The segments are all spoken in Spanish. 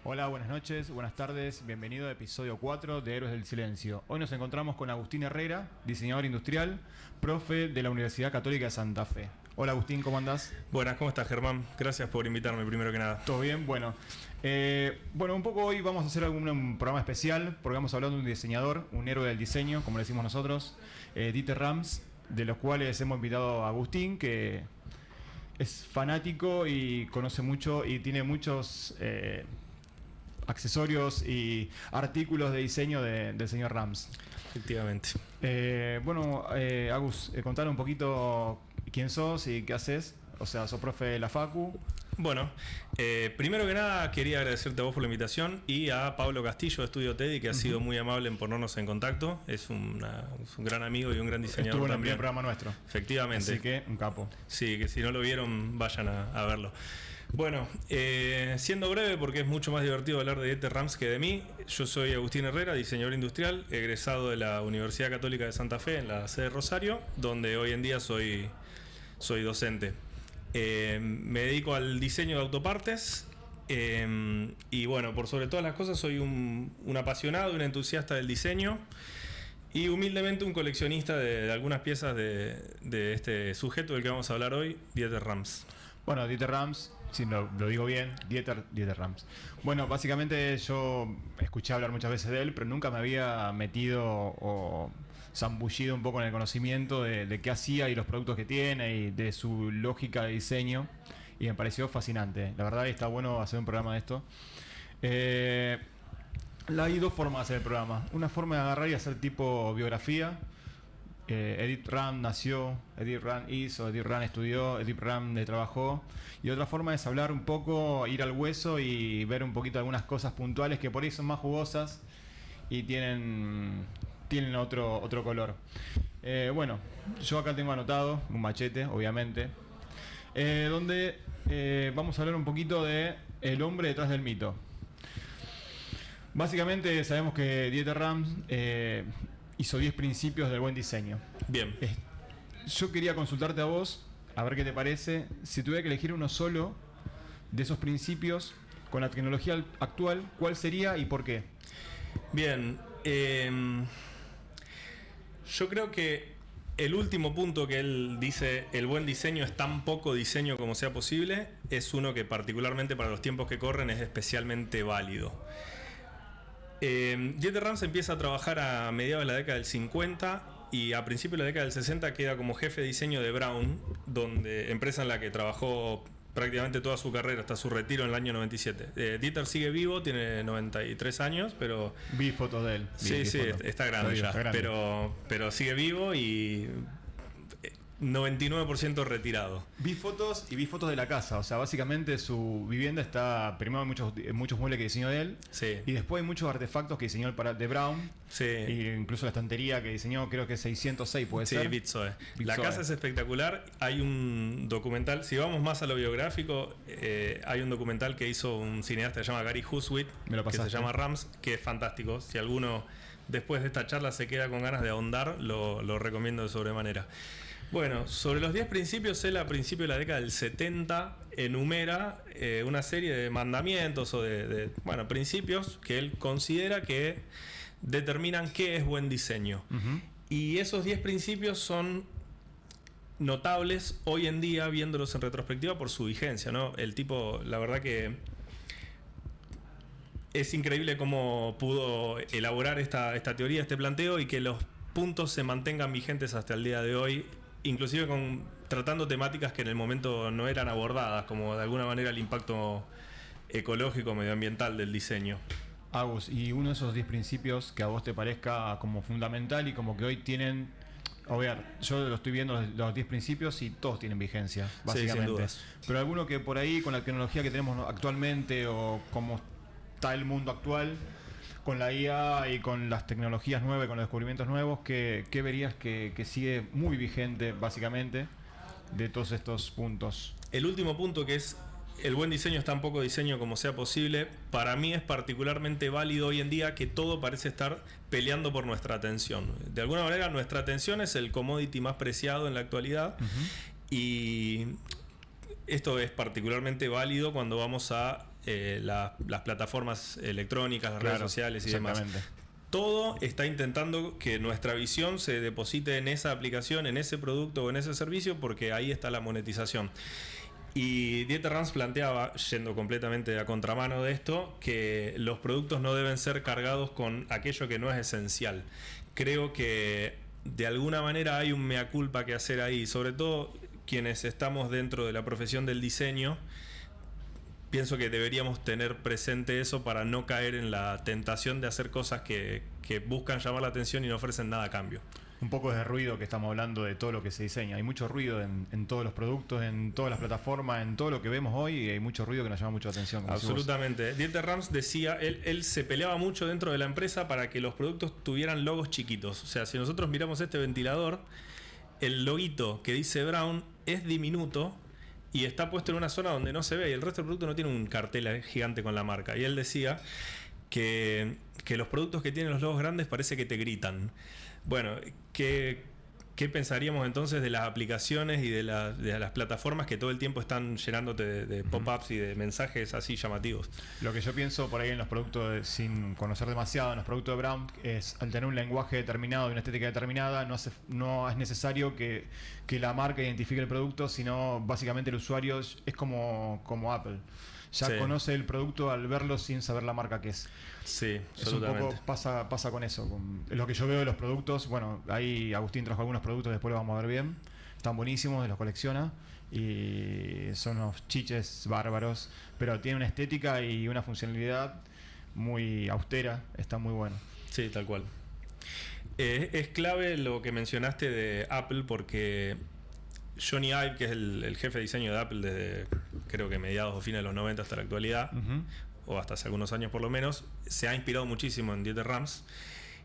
Hola, buenas noches, buenas tardes, bienvenido a episodio 4 de Héroes del Silencio. Hoy nos encontramos con Agustín Herrera, diseñador industrial, profe de la Universidad Católica de Santa Fe. Hola Agustín, ¿cómo andás? Buenas, ¿cómo estás, Germán? Gracias por invitarme, primero que nada. ¿Todo bien? Bueno, un poco hoy vamos a hacer un programa especial porque vamos a hablar de un diseñador, un héroe del diseño, como le decimos nosotros, Dieter Rams, de los cuales hemos invitado a Agustín, que es fanático y conoce mucho y tiene muchos accesorios y artículos de diseño del señor Rams. Efectivamente. Agus, contar un poquito quién sos y qué haces. O sea, sos profe de la Facu. Bueno, primero que nada quería agradecerte a vos por la invitación y a Pablo Castillo de Estudio Teddy, que ha sido muy amable en ponernos en contacto. Es un gran amigo y un gran diseñador. Estuvo en el también. primer programa nuestro. Efectivamente. Así que, un capo. Sí, que si no lo vieron, vayan a verlo. Bueno, siendo breve, porque es mucho más divertido hablar de Dieter Rams que de mí, yo soy Agustín Herrera, diseñador industrial, egresado de la Universidad Católica de Santa Fe en la sede de Rosario, donde hoy en día soy docente. Me dedico al diseño de autopartes y bueno, por sobre todas las cosas soy un apasionado, un entusiasta del diseño y humildemente un coleccionista de algunas piezas de este sujeto del que vamos a hablar hoy, Dieter Rams. Bueno, Dieter Rams, si lo digo bien, Dieter Rams. Bueno, básicamente yo escuché hablar muchas veces de él, pero nunca me había metido o zambullido un poco en el conocimiento de qué hacía y los productos que tiene y de su lógica de diseño. Y me pareció fascinante. La verdad está bueno hacer un programa de esto. Hay dos formas de hacer el programa. Una forma de agarrar y hacer tipo biografía. Edith Ram nació, Edith Ram hizo, Edith Ram estudió, Edith Ram trabajó. Y otra forma es hablar un poco, ir al hueso y ver un poquito algunas cosas puntuales que por ahí son más jugosas y tienen otro color. Yo acá tengo anotado un machete, obviamente, donde vamos a hablar un poquito de el hombre detrás del mito. Básicamente sabemos que Dieter Rams hizo 10 principios del buen diseño. Bien. Yo quería consultarte a vos, a ver qué te parece, si tuviera que elegir uno solo de esos principios con la tecnología actual, ¿cuál sería y por qué? Bien, yo creo que el último punto que él dice, el buen diseño es tan poco diseño como sea posible, es uno que particularmente para los tiempos que corren es especialmente válido. Dieter Rams empieza a trabajar a mediados de la década del 50 y a principios de la década del 60 queda como jefe de diseño de Braun, empresa en la que trabajó prácticamente toda su carrera hasta su retiro en el año 97. Dieter sigue vivo, tiene 93 años, pero... Vi fotos de él. Sí, está grande ya, pero sigue vivo y 99% retirado. Vi fotos de la casa, o sea, básicamente su vivienda está, primero hay muchos muebles que diseñó él, sí. Y después hay muchos artefactos que diseñó de Braun, sí. Y incluso la estantería que diseñó, creo que 606 puede ser. Sí, Bitsoe. La casa es espectacular, hay un documental, si vamos más a lo biográfico, hay un documental que hizo un cineasta que se llama Gary Huswit, que se llama Rams, que es fantástico. Si alguno después de esta charla se queda con ganas de ahondar, lo recomiendo de sobremanera. Bueno, sobre los 10 principios, él a principios de la década del 70 enumera una serie de mandamientos o de principios que él considera que determinan qué es buen diseño. Uh-huh. Y esos 10 principios son notables hoy en día, viéndolos en retrospectiva, por su vigencia, ¿no? El tipo, la verdad que es increíble cómo pudo elaborar esta teoría, este planteo, y que los puntos se mantengan vigentes hasta el día de hoy, inclusive tratando temáticas que en el momento no eran abordadas, como de alguna manera el impacto ecológico, medioambiental del diseño. Agus, y uno de esos 10 principios que a vos te parezca como fundamental y como que hoy tienen... A ver, yo lo estoy viendo los 10 principios y todos tienen vigencia, básicamente. Sí, sin dudas. Pero alguno que por ahí, con la tecnología que tenemos actualmente o como está el mundo actual, con la IA y con las tecnologías nuevas, con los descubrimientos nuevos, ¿qué verías que sigue muy vigente, básicamente, de todos estos puntos? El último punto, que es el buen diseño es tan poco diseño como sea posible, para mí es particularmente válido hoy en día, que todo parece estar peleando por nuestra atención. De alguna manera, nuestra atención es el commodity más preciado en la actualidad. Uh-huh. Y esto es particularmente válido cuando vamos a las plataformas electrónicas, las redes sociales y demás. Todo está intentando que nuestra visión se deposite en esa aplicación, en ese producto o en ese servicio, porque ahí está la monetización. Y Dieter Rams planteaba, yendo completamente a contramano de esto, que los productos no deben ser cargados con aquello que no es esencial. Creo que de alguna manera hay un mea culpa que hacer ahí, sobre todo quienes estamos dentro de la profesión del diseño. Pienso que deberíamos tener presente eso para no caer en la tentación de hacer cosas que buscan llamar la atención y no ofrecen nada a cambio. Un poco de ruido, que estamos hablando de todo lo que se diseña. Hay mucho ruido en todos los productos, en todas las plataformas, en todo lo que vemos hoy, y hay mucho ruido que nos llama mucho la atención. Absolutamente. Dieter Rams decía, él se peleaba mucho dentro de la empresa para que los productos tuvieran logos chiquitos. O sea, si nosotros miramos este ventilador, el loguito que dice Brown es diminuto y está puesto en una zona donde no se ve, y el resto del producto no tiene un cartel gigante con la marca. Y él decía que los productos que tienen los logos grandes parece que te gritan. Bueno, ¿qué pensaríamos entonces de las aplicaciones y de las plataformas que todo el tiempo están llenándote de pop-ups y de mensajes así llamativos? Lo que yo pienso por ahí en los productos, sin conocer demasiado, en los productos de Brown, es al tener un lenguaje determinado y una estética determinada, no es necesario que la marca identifique el producto, sino básicamente el usuario es como Apple. Ya conoce el producto al verlo sin saber la marca que es. Sí, absolutamente. Un poco pasa con eso. Lo que yo veo de los productos, bueno, ahí Agustín trajo algunos productos, después los vamos a ver bien. Están buenísimos, los colecciona y son unos chiches bárbaros, pero tiene una estética y una funcionalidad muy austera, está muy bueno. Sí, tal cual. Es clave lo que mencionaste de Apple, porque Johnny Ive, que es el jefe de diseño de Apple desde creo que mediados o fines de los 90 hasta la actualidad, o hasta hace algunos años por lo menos, se ha inspirado muchísimo en Dieter Rams.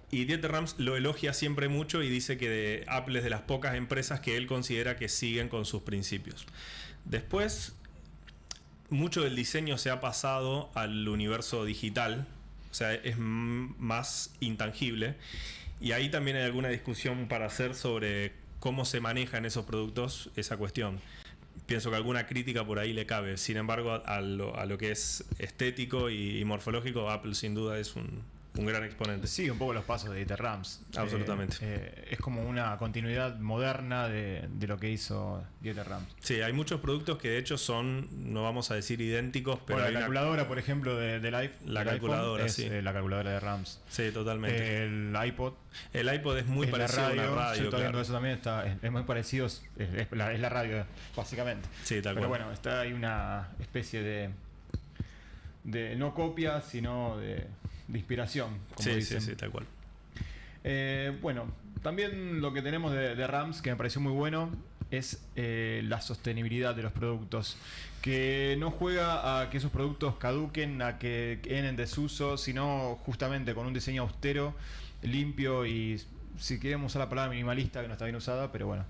Y Dieter Rams lo elogia siempre mucho y dice que Apple es de las pocas empresas que él considera que siguen con sus principios. Después, mucho del diseño se ha pasado al universo digital, o sea, es más intangible. Y ahí también hay alguna discusión para hacer sobre cómo se manejan esos productos, esa cuestión. Pienso que alguna crítica por ahí le cabe. Sin embargo, a lo que es estético y morfológico, Apple sin duda es un gran exponente. Sí, un poco los pasos de Dieter Rams. Absolutamente. Es como una continuidad moderna de lo que hizo Dieter Rams. Sí, hay muchos productos que de hecho son, no vamos a decir idénticos, pero bueno, la calculadora, por ejemplo, del iPhone. La calculadora, es, sí. La calculadora de Rams. Sí, totalmente. El iPod. El iPod es muy parecido a una radio. Yo viendo eso también, es muy parecido. Es la radio, básicamente. Sí, tal cual. Pero bueno, está ahí una especie de no copia, sino de inspiración, como dicen. Sí, tal cual. Bueno, también lo que tenemos de Rams, que me pareció muy bueno, es la sostenibilidad de los productos, que no juega a que esos productos caduquen, a que queden en desuso, sino justamente con un diseño austero, limpio y, si queremos usar la palabra minimalista, que no está bien usada, pero bueno,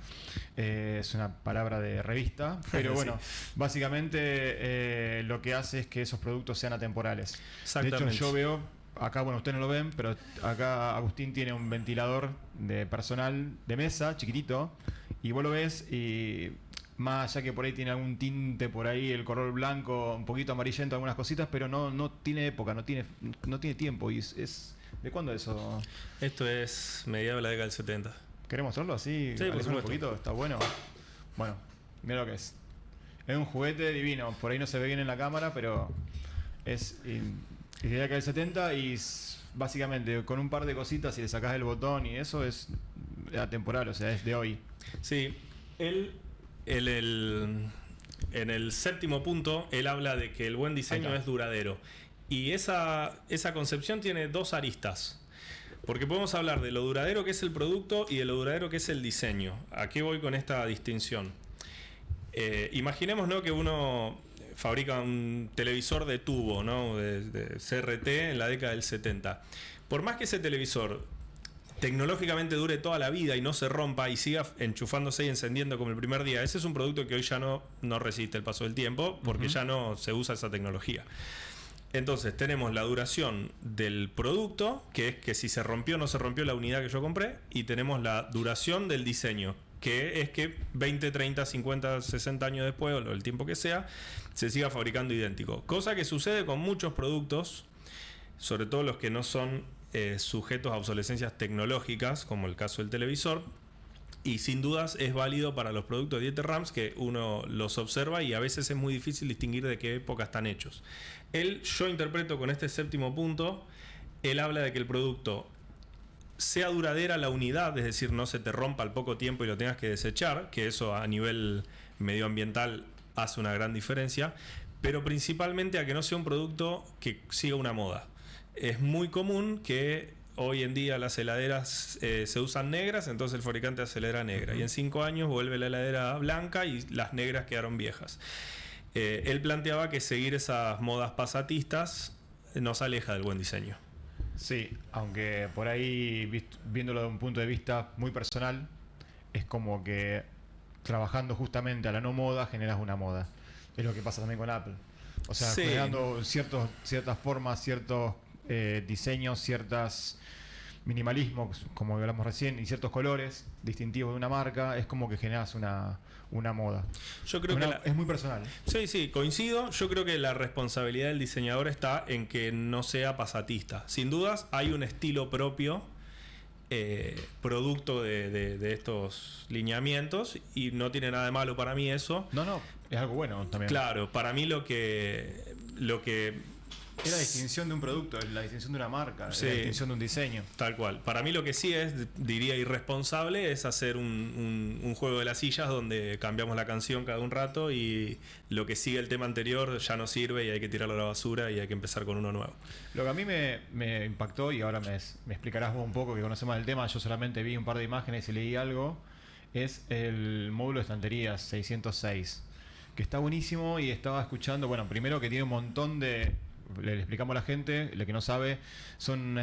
es una palabra de revista, pero bueno, básicamente lo que hace es que esos productos sean atemporales. De hecho, yo veo acá, bueno, ustedes no lo ven, pero acá Agustín tiene un ventilador de personal de mesa, chiquitito, y vos lo ves y más allá que por ahí tiene algún tinte por ahí, el color blanco, un poquito amarillento, algunas cositas, pero no tiene época, no tiene tiempo. Y es ¿de cuándo es eso? Esto es mediados de la década del 70. ¿Querés mostrarlo así? Sí, por supuesto. Un poquito, está bueno. Bueno, mira lo que es. Es un juguete divino, por ahí no se ve bien en la cámara, pero es de la década del 70 y básicamente con un par de cositas, si le sacás el botón y eso, es atemporal, o sea, es de hoy. Sí, en el séptimo punto, él habla de que el buen diseño es duradero. Y esa concepción tiene dos aristas. Porque podemos hablar de lo duradero que es el producto y de lo duradero que es el diseño. ¿A qué voy con esta distinción? Imaginemos, ¿no?, que uno fabrica un televisor de tubo, ¿no?, de CRT en la década del 70. Por más que ese televisor tecnológicamente dure toda la vida y no se rompa y siga enchufándose y encendiendo como el primer día, ese es un producto que hoy ya no resiste el paso del tiempo, porque ya no se usa esa tecnología. Entonces tenemos la duración del producto, que es que si se rompió o no se rompió la unidad que yo compré, y tenemos la duración del diseño, que es que 20, 30, 50, 60 años después, o el tiempo que sea, se siga fabricando idéntico. Cosa que sucede con muchos productos, sobre todo los que no son sujetos a obsolescencias tecnológicas, como el caso del televisor. Y sin dudas es válido para los productos de Dieter Rams, que uno los observa y a veces es muy difícil distinguir de qué época están hechos. Yo interpreto con este séptimo punto, él habla de que el producto sea duradera la unidad, es decir, no se te rompa al poco tiempo y lo tengas que desechar, que eso a nivel medioambiental hace una gran diferencia, pero principalmente a que no sea un producto que siga una moda. Es muy común que hoy en día las heladeras se usan negras, entonces el fabricante hace heladera negra. Y en 5 años vuelve la heladera blanca y las negras quedaron viejas. Él planteaba que seguir esas modas pasatistas nos aleja del buen diseño. Sí, aunque por ahí, viéndolo de un punto de vista muy personal, es como que trabajando justamente a la no moda generas una moda. Es lo que pasa también con Apple. O sea, sí, generando ciertas formas, ciertos diseños, ciertas minimalismos, como hablamos recién, y ciertos colores distintivos de una marca, es como que generas una moda. Yo creo que es muy personal. Sí, coincido. Yo creo que la responsabilidad del diseñador está en que no sea pasatista. Sin dudas, hay un estilo propio, producto de estos lineamientos, y no tiene nada de malo para mí eso. No, es algo bueno también. Claro, para mí lo que es la distinción de un producto, es la distinción de una marca, sí, es la distinción de un diseño. Tal cual. Para mí lo que sí es, diría, irresponsable es hacer un juego de las sillas donde cambiamos la canción cada un rato y lo que sigue el tema anterior ya no sirve y hay que tirarlo a la basura y hay que empezar con uno nuevo. Lo que a mí me impactó, y ahora me explicarás vos un poco, que conoces más el tema, yo solamente vi un par de imágenes y leí algo, es el módulo de estanterías 606, que está buenísimo. Y estaba escuchando, bueno, primero que tiene un montón de... Le explicamos a la gente, lo que no sabe, son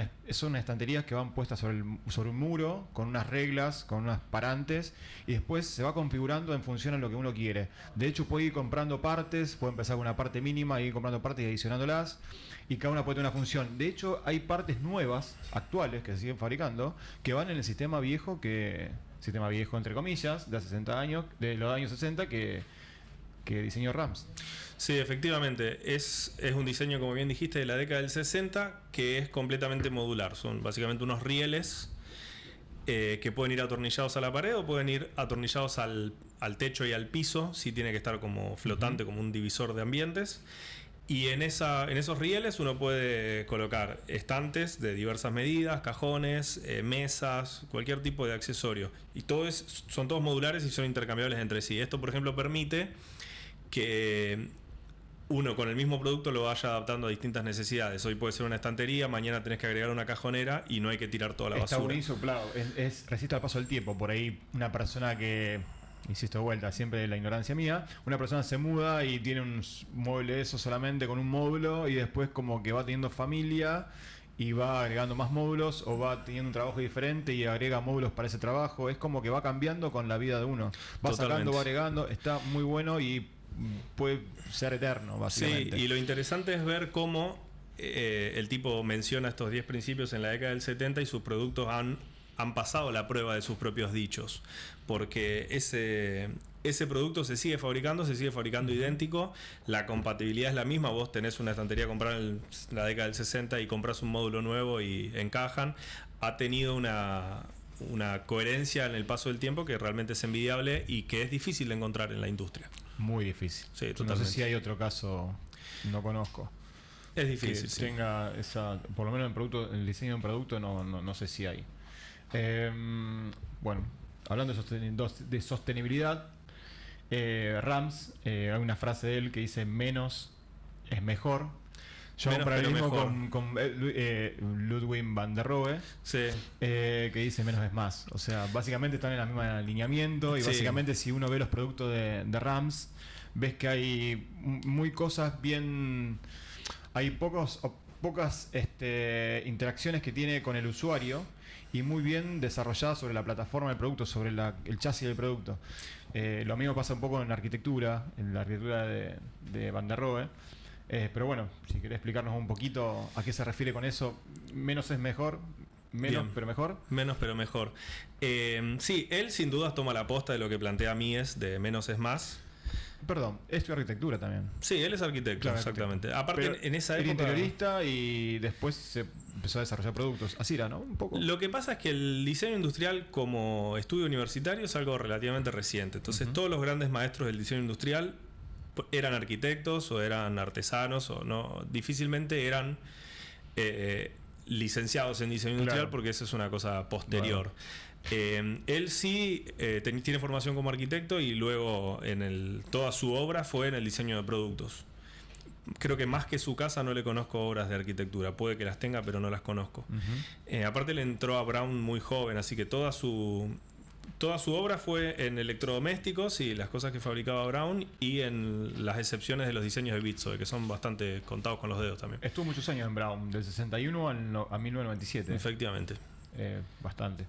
estanterías que van puestas sobre un muro, con unas reglas, con unos parantes, y después se va configurando en función a lo que uno quiere. De hecho, puede ir comprando partes, puede empezar con una parte mínima, ir comprando partes y adicionándolas, y cada una puede tener una función. De hecho, hay partes nuevas, actuales, que se siguen fabricando, que van en el sistema viejo, entre comillas, de hace 60 años, de los años 60, que diseñó Rams. Sí, efectivamente. Es un diseño, como bien dijiste, de la década del 60, que es completamente modular. Son básicamente unos rieles que pueden ir atornillados a la pared o pueden ir atornillados al techo y al piso, si tiene que estar como flotante, como un divisor de ambientes. Y en esos rieles uno puede colocar estantes de diversas medidas, cajones, mesas, cualquier tipo de accesorio. Y son todos modulares y son intercambiables entre sí. Esto, por ejemplo, permite que uno con el mismo producto lo vaya adaptando a distintas necesidades. Hoy puede ser una estantería, mañana tenés que agregar una cajonera y no hay que tirar toda la basura. Está buenísimo, claro. Resiste al paso del tiempo. Por ahí una persona que, insisto de vuelta, siempre la ignorancia mía, una persona se muda y tiene un mueble de eso solamente con un módulo, y después como que va teniendo familia y va agregando más módulos, o va teniendo un trabajo diferente y agrega módulos para ese trabajo. Es como que va cambiando con la vida de uno. Va sacando, va agregando. Está muy bueno y puede ser eterno, básicamente. Sí, y lo interesante es ver cómo el tipo menciona estos 10 principios en la década del 70 y sus productos han pasado la prueba de sus propios dichos, porque ese producto se sigue fabricando idéntico, la compatibilidad es la misma. Vos tenés una estantería comprada en la década del 60 y compras un módulo nuevo y encajan. Ha tenido una coherencia en el paso del tiempo que realmente es envidiable y que es difícil de encontrar en la industria. Muy difícil. Sí, totalmente. No sé si hay otro caso, no conozco. Es difícil, que tenga esa, por lo menos el diseño de un producto, no sé si hay. Bueno, hablando de sostenibilidad, Rams, hay una frase de él que dice: menos es mejor. Yo hago un paralelismo con Ludwig van der Rohe, sí, que dice menos es más. O sea, básicamente están en el mismo alineamiento. Y sí, básicamente si uno ve los productos de Rams, ves que hay muy cosas bien... Hay pocas interacciones que tiene con el usuario, y muy bien desarrolladas sobre la plataforma del producto, sobre el chasis del producto. Lo mismo pasa un poco en la arquitectura de Van der Rohe. Pero bueno, si querés explicarnos un poquito a qué se refiere con eso, menos es mejor, Menos pero mejor. Menos pero mejor. Sí, él sin dudas toma la posta de lo que plantea Mies de menos es más. Perdón, estudió arquitectura también. Sí, él es arquitecto, claro, exactamente. Aparte, pero en esa época... Era interiorista y después se empezó a desarrollar productos. Así era, ¿no? Un poco. Lo que pasa es que el diseño industrial como estudio universitario es algo relativamente reciente. Entonces, todos los grandes maestros del diseño industrial eran arquitectos o eran artesanos o no. Difícilmente eran licenciados en diseño industrial, porque eso es una cosa posterior. Él sí tiene formación como arquitecto y luego toda su obra fue en el diseño de productos. Creo que más que su casa no le conozco obras de arquitectura. Puede que las tenga, pero no las conozco. Aparte le entró a Brown muy joven, así que toda su obra fue en electrodomésticos y las cosas que fabricaba Brown, y en las excepciones de los diseños de Bitsoe, que son bastante contados con los dedos también. Estuvo muchos años en Brown, del 61 a 1997. Efectivamente. Bastante.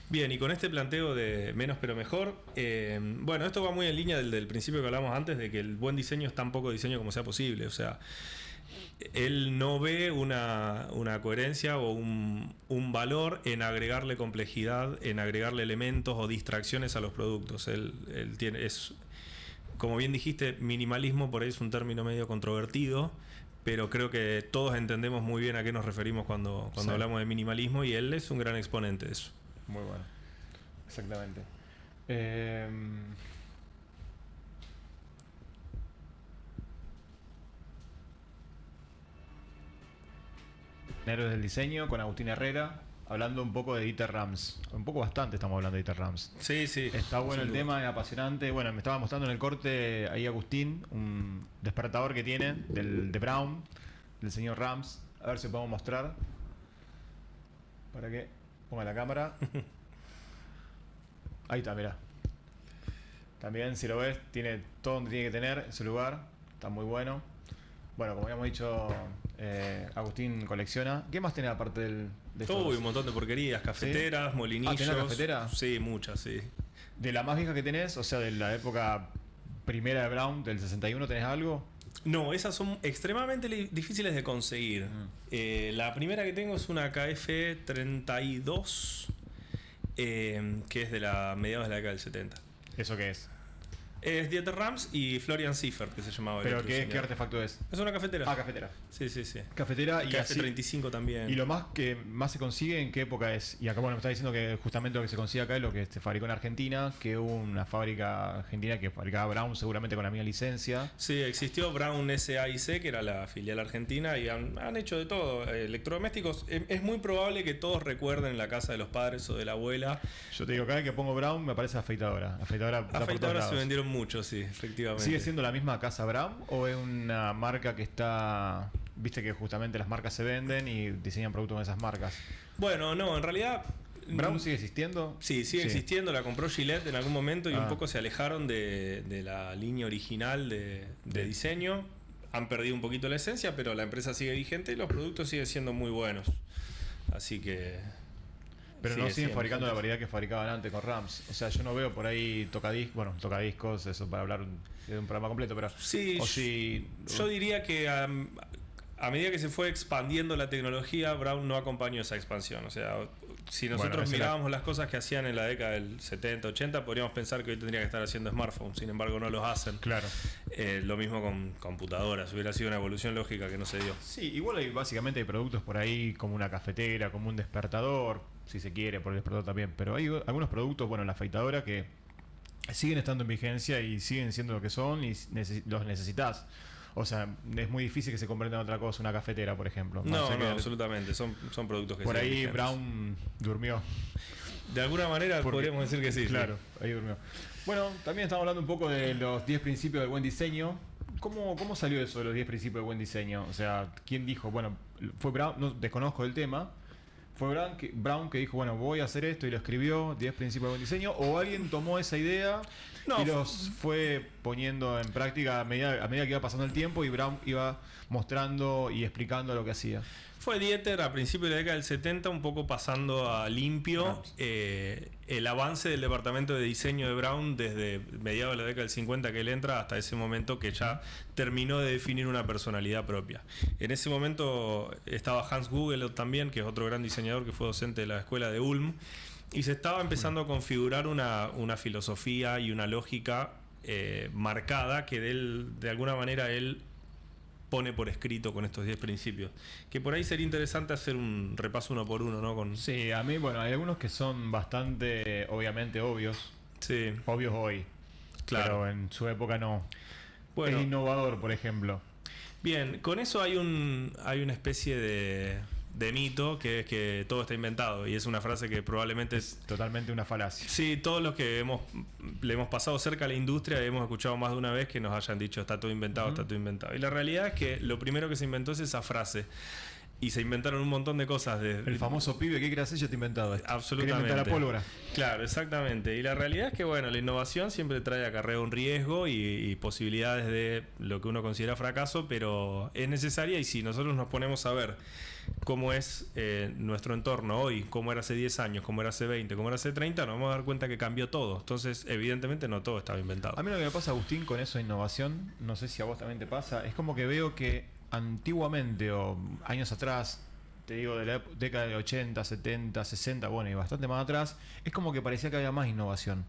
Bien, y con este planteo de menos pero mejor, bueno, esto va muy en línea del principio que hablamos antes, de que el buen diseño es tan poco diseño como sea posible. O sea, él no ve una coherencia o un valor en agregarle complejidad, en agregarle elementos o distracciones a los productos. Él como bien dijiste, minimalismo por ahí es un término medio controvertido, pero creo que todos entendemos muy bien a qué nos referimos cuando hablamos de minimalismo, y él es un gran exponente de eso. Muy bueno. Exactamente. Héroes del diseño con Agustín Herrera, hablando un poco de Dieter Rams. Un poco bastante estamos hablando de Dieter Rams. Sí, sí. Está bueno el tema, es apasionante. Bueno, me estaba mostrando en el corte ahí Agustín un despertador que tiene de Brown, del señor Rams. A ver si podemos mostrar. Para que ponga la cámara. Ahí está, mirá. También, si lo ves, tiene todo donde tiene que tener ese lugar. Está muy bueno. Bueno, como habíamos dicho, Agustín colecciona. ¿Qué más tiene aparte de todo? Un montón de porquerías, cafeteras, ¿sí? Molinillos. ¿Tenés cafetera? Sí, muchas, sí. ¿De la más vieja que tenés, o sea, de la época primera de Brown, del 61, tenés algo? No, esas son extremadamente difíciles de conseguir. La primera que tengo es una KF32, que es de mediados de la década del 70. ¿Eso qué es? Es Dieter Rams y Florian Siefert, que se llamaba. ¿Pero qué artefacto es? Es una cafetera. Ah, cafetera. Sí, sí, sí. Cafetera y KF35 también. ¿Y lo más que más se consigue en qué época es? Y acá, bueno, me está diciendo que justamente lo que se consigue acá es lo que se fabricó en Argentina, que hubo una fábrica argentina que fabricaba Brown seguramente con la misma licencia. Sí, existió Brown SAIC, que era la filial argentina, y han hecho de todo. Electrodomésticos, es muy probable que todos recuerden la casa de los padres o de la abuela. Yo te digo, cada vez que pongo Brown me aparece afeitadora. Afeitadora se vendieron mucho, sí, efectivamente. ¿Sigue siendo la misma casa Brown o es una marca que está... Viste que justamente las marcas se venden y diseñan productos con esas marcas? Bueno, no, en realidad... ¿Brown sigue existiendo? Sí, sigue existiendo. La compró Gillette en algún momento y un poco se alejaron de la línea original de diseño. Han perdido un poquito la esencia, pero la empresa sigue vigente y los productos siguen siendo muy buenos. Así que... Pero no siguen fabricando la variedad que fabricaban antes con Rams. O sea, yo no veo por ahí tocadiscos, eso para hablar de un programa completo, pero... Sí, yo diría que a medida que se fue expandiendo la tecnología, Brown no acompañó esa expansión. O sea, si nosotros mirábamos las cosas que hacían en la década del 70, 80, podríamos pensar que hoy tendría que estar haciendo smartphones. Sin embargo, no los hacen. Claro. Lo mismo con computadoras. Hubiera sido una evolución lógica que no se dio. Sí, igual básicamente hay productos por ahí como una cafetera, como un despertador, si se quiere, por el despertador también. Pero hay algunos productos, bueno, la afeitadora que siguen estando en vigencia y siguen siendo lo que son y los necesitas. O sea, es muy difícil que se convierta en otra cosa, una cafetera, por ejemplo. No, absolutamente. Son productos que por ahí vigentes. Brown durmió. De alguna manera podríamos decir que sí. Claro, sí. Ahí durmió. Bueno, también estamos hablando un poco de los 10 principios del buen diseño. ¿Cómo salió eso de los 10 principios del buen diseño? O sea, ¿quién dijo? Bueno, fue Brown, no desconozco el tema. fue Brown que dijo, bueno, voy a hacer esto y lo escribió, 10 principios de buen diseño, o alguien tomó esa idea y los fue poniendo en práctica a medida que iba pasando el tiempo y Brown iba mostrando y explicando lo que hacía. Fue Dieter a principios de la década del 70, un poco pasando a limpio el avance del departamento de diseño de Brown desde mediados de la década del 50 que él entra hasta ese momento que ya terminó de definir una personalidad propia. En ese momento estaba Hans Gugelot también, que es otro gran diseñador que fue docente de la escuela de Ulm, y se estaba empezando a configurar una filosofía y una lógica marcada que de alguna manera él pone por escrito con estos 10 principios. Que por ahí sería interesante hacer un repaso uno por uno, ¿no? Sí, a mí, bueno, hay algunos que son bastante, obviamente, obvios. Sí. Obvios hoy. Claro. Pero en su época no. Bueno, es innovador, por ejemplo. Bien, con eso hay una especie de mito que es que todo está inventado, y es una frase que probablemente es totalmente una falacia. Sí, todos los que le hemos pasado cerca a la industria hemos escuchado más de una vez que nos hayan dicho está todo inventado, está todo inventado. Y la realidad es que lo primero que se inventó es esa frase. Y se inventaron un montón de cosas. El famoso pibe, ¿qué quieres hacer? Yo te he inventado esto. Absolutamente. Quería inventar la pólvora. Claro, exactamente. Y la realidad es que, bueno, la innovación siempre trae acarreo un riesgo y posibilidades de lo que uno considera fracaso, pero es necesaria. Y si nosotros nos ponemos a ver cómo es nuestro entorno hoy, cómo era hace 10 años, cómo era hace 20, cómo era hace 30, nos vamos a dar cuenta que cambió todo. Entonces, evidentemente, no todo estaba inventado. A mí lo que me pasa, Agustín, con eso de innovación, no sé si a vos también te pasa, es como que veo que antiguamente o años atrás, te digo de la década de 80, 70, 60, bueno, y bastante más atrás, es como que parecía que había más innovación.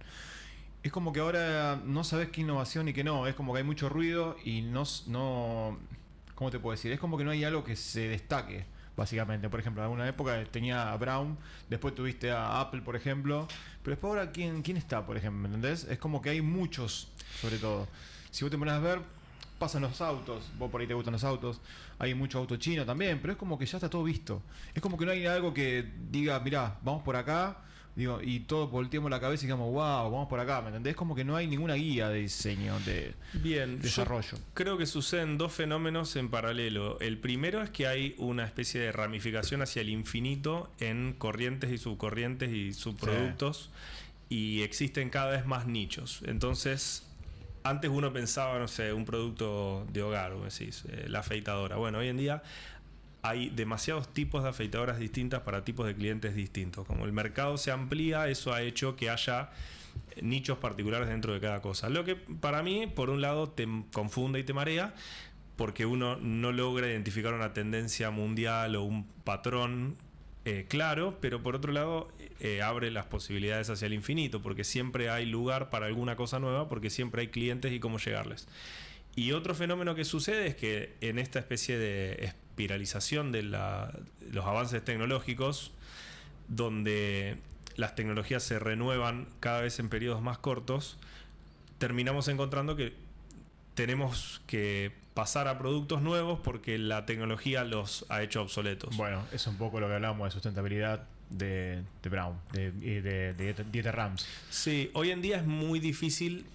Es como que ahora no sabes qué innovación y qué no, es como que hay mucho ruido y no ¿cómo te puedo decir? Es como que no hay algo que se destaque, básicamente. Por ejemplo, en alguna época tenía a Brown, después tuviste a Apple, por ejemplo, pero después ahora ¿quién está, por ejemplo? ¿Entendés? Es como que hay muchos, sobre todo. Si vos te pones a ver, pasan los autos, vos por ahí te gustan los autos, hay mucho auto chino también, pero es como que ya está todo visto. Es como que no hay algo que diga, mirá, vamos por acá, digo, y todos volteemos la cabeza y digamos, wow, vamos por acá, ¿me entendés? Es como que no hay ninguna guía de diseño, de desarrollo. Creo que suceden dos fenómenos en paralelo. El primero es que hay una especie de ramificación hacia el infinito en corrientes y subcorrientes y subproductos, y existen cada vez más nichos. Entonces, antes uno pensaba, no sé, un producto de hogar, como decís, la afeitadora. Bueno, hoy en día hay demasiados tipos de afeitadoras distintas para tipos de clientes distintos. Como el mercado se amplía, eso ha hecho que haya nichos particulares dentro de cada cosa. Lo que para mí, por un lado, te confunde y te marea, porque uno no logra identificar una tendencia mundial o un patrón claro, pero por otro lado abre las posibilidades hacia el infinito, porque siempre hay lugar para alguna cosa nueva, porque siempre hay clientes y cómo llegarles. Y otro fenómeno que sucede es que en esta especie de espiralización de los avances tecnológicos, donde las tecnologías se renuevan cada vez en periodos más cortos, terminamos encontrando que tenemos que pasar a productos nuevos porque la tecnología los ha hecho obsoletos. Bueno, es un poco lo que hablamos de sustentabilidad de Brown, de Dieter Rams. Sí, hoy en día es muy difícil.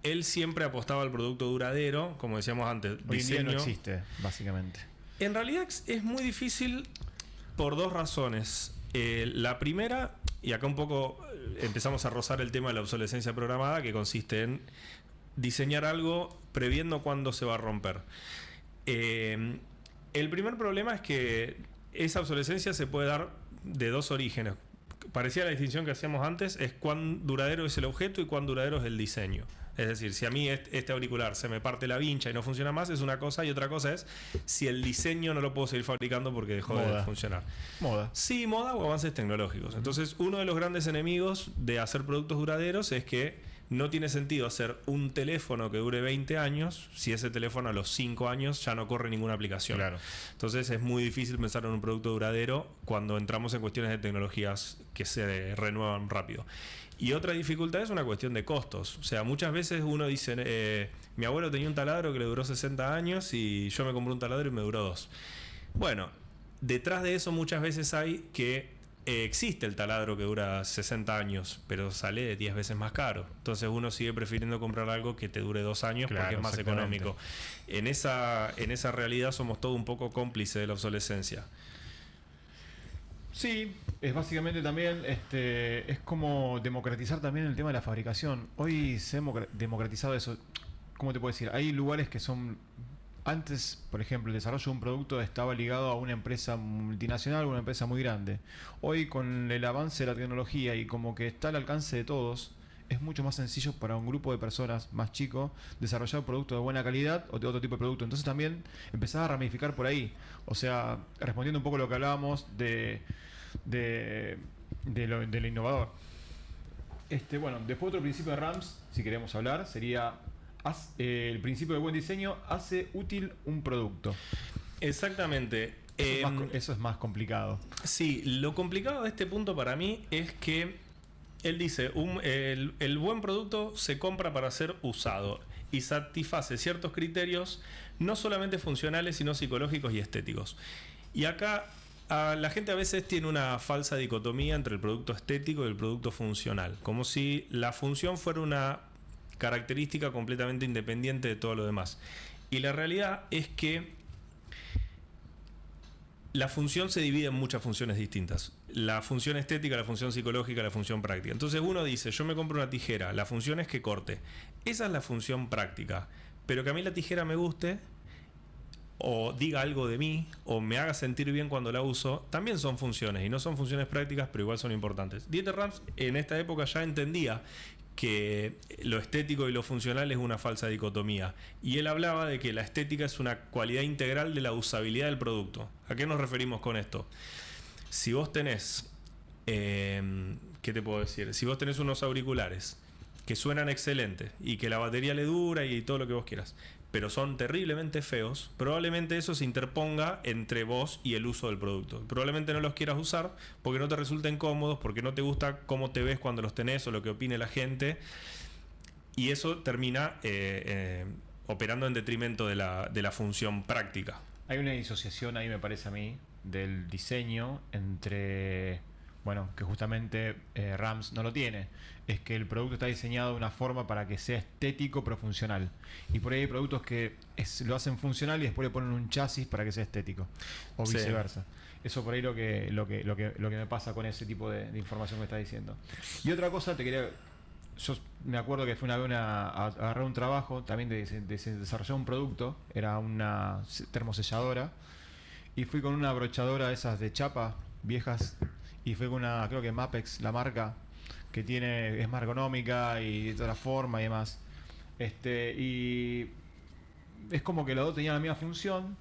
Él siempre apostaba al producto duradero, como decíamos antes. Hoy en día no existe, básicamente. En realidad es muy difícil por dos razones. La primera, y acá un poco empezamos a rozar el tema de la obsolescencia programada, que consiste en diseñar algo previendo cuándo se va a romper. El primer problema es que esa obsolescencia se puede dar de dos orígenes. Parecía la distinción que hacíamos antes, es cuán duradero es el objeto y cuán duradero es el diseño. Es decir, si a mí este auricular se me parte la vincha y no funciona más, es una cosa, y otra cosa es si el diseño no lo puedo seguir fabricando porque dejó de funcionar. Moda. Sí, moda o avances tecnológicos. Entonces, uno de los grandes enemigos de hacer productos duraderos es que no tiene sentido hacer un teléfono que dure 20 años si ese teléfono a los 5 años ya no corre ninguna aplicación. Claro. Entonces es muy difícil pensar en un producto duradero cuando entramos en cuestiones de tecnologías que se renuevan rápido. Y otra dificultad es una cuestión de costos. O sea, muchas veces uno dice, mi abuelo tenía un taladro que le duró 60 años y yo me compré un taladro y me duró 2. Bueno, detrás de eso muchas veces hay que existe el taladro que dura 60 años, pero sale 10 veces más caro. Entonces uno sigue prefiriendo comprar algo que te dure 2 años, claro, porque es más económico. En esa realidad somos todos un poco cómplices de la obsolescencia. Sí, es básicamente también, es como democratizar también el tema de la fabricación. Hoy se ha democratizado eso. ¿Cómo te puedo decir? Hay lugares que son... Antes, por ejemplo, el desarrollo de un producto estaba ligado a una empresa multinacional o una empresa muy grande. Hoy, con el avance de la tecnología y como que está al alcance de todos, es mucho más sencillo para un grupo de personas más chico desarrollar un producto de buena calidad o de otro tipo de producto. Entonces también empezás a ramificar por ahí. O sea, respondiendo un poco a lo que hablábamos de lo innovador. Bueno, después otro principio de Rams, si queremos hablar, sería el principio de buen diseño hace útil un producto. Exactamente. Eso es más complicado. Sí, lo complicado de este punto para mí es que él dice, el buen producto se compra para ser usado y satisface ciertos criterios no solamente funcionales, sino psicológicos y estéticos. Y acá la gente a veces tiene una falsa dicotomía entre el producto estético y el producto funcional, como si la función fuera una característica completamente independiente de todo lo demás. Y la realidad es que la función se divide en muchas funciones distintas. La función estética, la función psicológica, la función práctica. Entonces uno dice, yo me compro una tijera, la función es que corte. Esa es la función práctica. Pero que a mí la tijera me guste, o diga algo de mí, o me haga sentir bien cuando la uso, también son funciones. Y no son funciones prácticas, pero igual son importantes. Dieter Rams en esta época ya entendía que lo estético y lo funcional es una falsa dicotomía. Y él hablaba de que la estética es una cualidad integral de la usabilidad del producto. ¿A qué nos referimos con esto? Si vos tenés, ¿qué te puedo decir? Si vos tenés unos auriculares que suenan excelente y que la batería le dura y todo lo que vos quieras, pero son terriblemente feos, probablemente eso se interponga entre vos y el uso del producto. Probablemente no los quieras usar porque no te resulten cómodos, porque no te gusta cómo te ves cuando los tenés o lo que opine la gente, y eso termina operando en detrimento de la función práctica. Hay una disociación ahí, me parece a mí, del diseño entre... Bueno, que justamente Rams no lo tiene. Es que el producto está diseñado de una forma para que sea estético pero funcional. Y por ahí hay productos que lo hacen funcional y después le ponen un chasis para que sea estético. O viceversa. Sí. Eso por ahí lo que me pasa con ese tipo de información que estás diciendo. Y otra cosa, yo me acuerdo que fue una vez a agarrar un trabajo también de desarrollar un producto. Era una termoselladora. Y fui con una abrochadora de esas de chapa viejas. Y fue con una, creo que Mapex, la marca, que es más ergonómica y de toda forma y demás. Y es como que los dos tenían la misma función,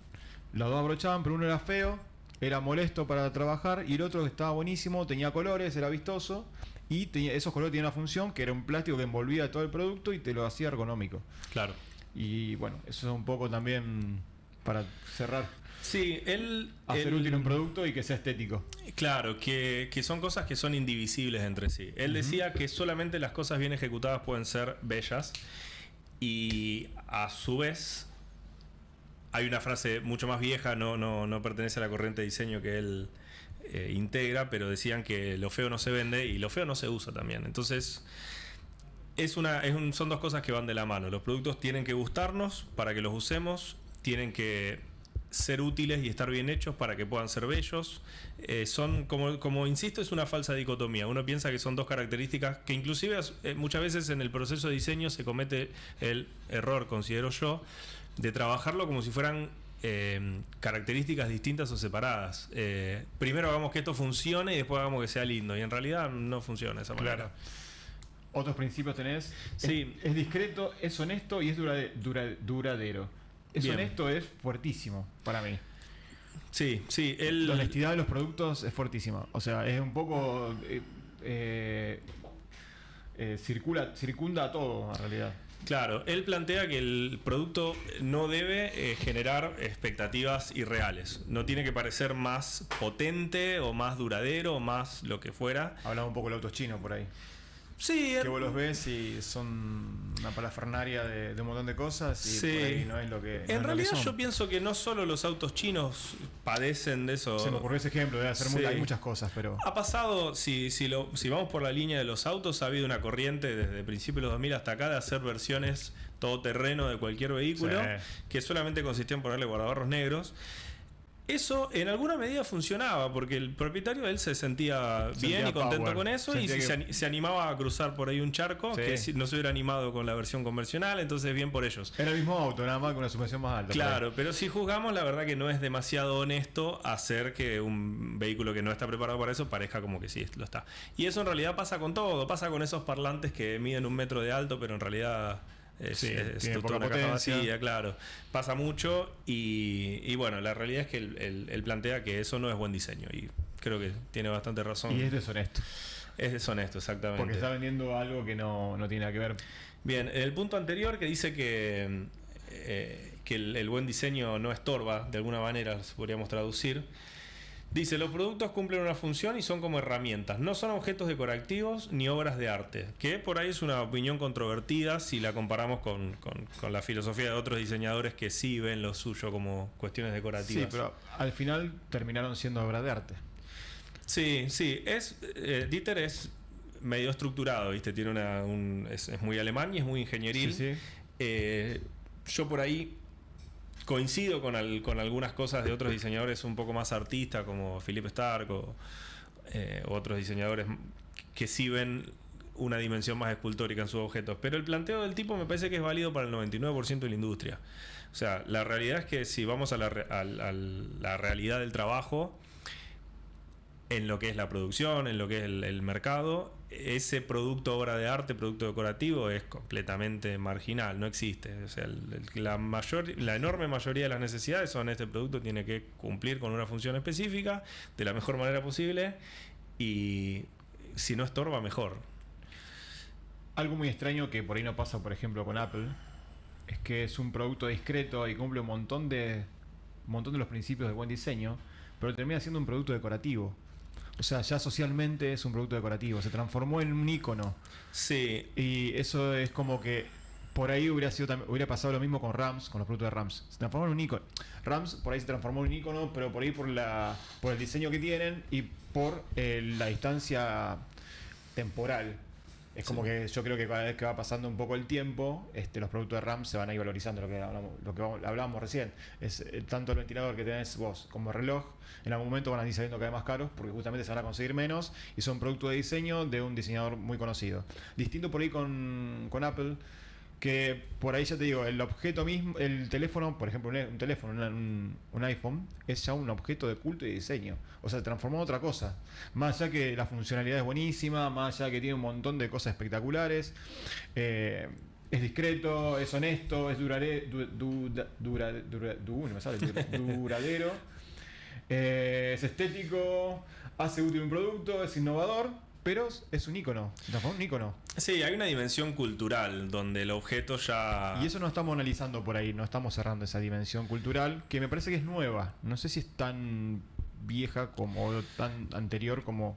los dos abrochaban, pero uno era feo, era molesto para trabajar, y el otro estaba buenísimo, tenía colores, era vistoso, y esos colores tenían una función que era un plástico que envolvía todo el producto y te lo hacía ergonómico. Claro. Y bueno, eso es un poco también para cerrar. Sí, hacer útil un producto y que sea estético. Claro, que son cosas que son indivisibles entre sí. Él decía que solamente las cosas bien ejecutadas pueden ser bellas, y a su vez hay una frase mucho más vieja, no pertenece a la corriente de diseño que él integra, pero decían que lo feo no se vende y lo feo no se usa también. Entonces son dos cosas que van de la mano. Los productos tienen que gustarnos para que los usemos, tienen que ser útiles y estar bien hechos para que puedan ser bellos. Son, como insisto, es una falsa dicotomía. Uno piensa que son dos características que inclusive muchas veces en el proceso de diseño se comete el error, considero yo, de trabajarlo como si fueran características distintas o separadas. Primero hagamos que esto funcione y después hagamos que sea lindo, y en realidad no funciona de esa manera. Claro. ¿Otros principios tenés? Sí. Es discreto, es honesto y es duradero. Es Bien. Honesto, es fuertísimo para mí. Sí. La honestidad de los productos es fuertísima. O sea, es un poco... circunda a todo, en realidad. Claro, él plantea que el producto no debe generar expectativas irreales. No tiene que parecer más potente o más duradero o más lo que fuera. Hablaba un poco de autos chinos por ahí. Sí, que vos los ves y son una parafernaria de un montón de cosas y sí. Por ahí no es lo que... En realidad yo pienso que no solo los autos chinos padecen de eso. Se me ocurrió ese ejemplo, debe hacer hay muchas cosas, pero... Ha pasado, si vamos por la línea de los autos, ha habido una corriente desde principios de los 2000 hasta acá de hacer versiones todoterreno de cualquier vehículo, que solamente consistía en ponerle guardabarros negros. Eso en alguna medida funcionaba, porque el propietario él se sentía bien y contento con eso, y se animaba a cruzar por ahí un charco que no se hubiera animado con la versión convencional, entonces bien por ellos. Era el mismo auto, nada más con una suspensión más alta. Claro, pero si juzgamos, la verdad que no es demasiado honesto hacer que un vehículo que no está preparado para eso parezca como que sí lo está. Y eso en realidad pasa con todo, pasa con esos parlantes que miden 1 metro de alto, pero en realidad... tiene poca una potencia. caja vacía, claro. Pasa mucho y bueno, la realidad es que él plantea que eso no es buen diseño y creo que tiene bastante razón. Y es deshonesto. Es deshonesto, exactamente. Porque está vendiendo algo que no tiene nada que ver. Bien, el punto anterior que dice que el buen diseño no estorba, de alguna manera podríamos traducir. Dice, los productos cumplen una función y son como herramientas, no son objetos decorativos ni obras de arte, que por ahí es una opinión controvertida si la comparamos con la filosofía de otros diseñadores que sí ven lo suyo como cuestiones decorativas. Sí, pero al final terminaron siendo obras de arte. Sí, Dieter es medio estructurado, ¿viste? Tiene es muy alemán y es muy ingenieril. Sí. Yo por ahí... coincido con algunas cosas de otros diseñadores un poco más artistas como Philippe Starck o otros diseñadores que sí ven una dimensión más escultórica en sus objetos, pero el planteo del tipo me parece que es válido para el 99% de la industria. O sea, la realidad es que si vamos a la realidad del trabajo, en lo que es la producción, en lo que es el mercado, ese producto obra de arte, producto decorativo, es completamente marginal, no existe. O sea, la enorme mayoría de las necesidades son: este producto tiene que cumplir con una función específica de la mejor manera posible, y si no estorba, mejor. Algo muy extraño que por ahí no pasa, por ejemplo, con Apple, es que es un producto discreto y cumple un montón de los principios de buen diseño, pero termina siendo un producto decorativo. O sea, ya socialmente es un producto decorativo, se transformó en un ícono. Sí. Y eso es como que por ahí hubiera pasado lo mismo con Rams, con los productos de Rams. Se transformó en un ícono. Rams por ahí se transformó en un ícono, pero por ahí por el diseño que tienen y por la distancia temporal. Es como que yo creo que cada vez que va pasando un poco el tiempo, los productos de RAM se van a ir valorizando, lo que hablábamos recién. Es tanto el ventilador que tenés vos como el reloj, en algún momento van a ir saliendo cada vez más caros porque justamente se van a conseguir menos y son productos de diseño de un diseñador muy conocido. Distinto por ahí con Apple, que por ahí ya te digo, el objeto mismo, el teléfono, por ejemplo, un teléfono, un iPhone, es ya un objeto de culto y diseño. O sea, se transformó en otra cosa. Más allá que la funcionalidad es buenísima, más allá que tiene un montón de cosas espectaculares, es discreto, es honesto, es duradero, es estético, hace útil un producto, es innovador. Pero es un ícono, un ícono. Sí, hay una dimensión cultural donde el objeto ya... Y eso no estamos analizando por ahí, no estamos cerrando esa dimensión cultural, que me parece que es nueva. No sé si es tan vieja o tan anterior como